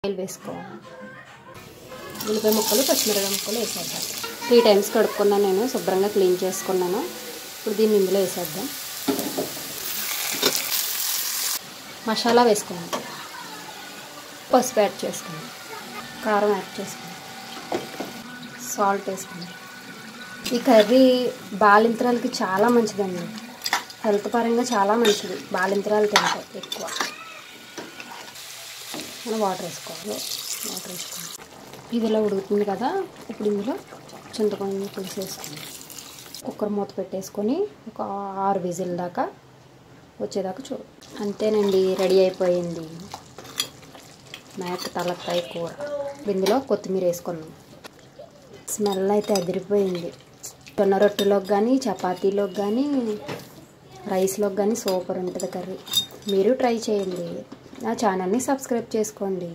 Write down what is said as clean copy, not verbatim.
Oil వేసుకోవాలి. ఉల్లిపాయ ముక్కలు పచ్చిమిరపకాయ ముక్కలు వేసేద్దాం. 3 టైమ్స్ కడుక్కున్నాను, నేను శుభ్రంగా క్లీన్ చేసుకున్నాను. ఇప్పుడు దీన్ని ఇందులో వేసేద్దాం. మసాలా వేసుకోండి, పసుపు యాడ్ చేసుకోండి, కారం యాడ్ చేసుకోండి, సాల్ట్ వేసుకోండి. ఈ కర్రీ బాలింతరాలకి చాలా మంచిదండి, హెల్త్ పరంగా చాలా మంచిది. బాలింతరాలు తింటాయి ఎక్కువ. మనం వాటర్ వేసుకోవాలి. ఇది ఇలా ఉడుకుతుంది కదా, ఇప్పుడు ఇందులో చింతపండు పులుసు వేసుకుంది. కుక్కర్ మూత పెట్టేసుకొని ఒక 6 విజిల్ దాకా వచ్చేదాకా చూడు. అంతేనండి, రెడీ అయిపోయింది మేక తలకాయ కూర. ఇందులో కొత్తిమీర వేసుకున్నాం. స్మెల్ అయితే అదిరిపోయింది. జొన్న రొట్టెలోకి కానీ, చపాతీలోకి కానీ, రైస్లోకి కానీ సూపర్ ఉంటుంది కర్రీ. మీరు ట్రై చేయండి. నా ఛానల్ని సబ్స్క్రైబ్ చేసుకోండి.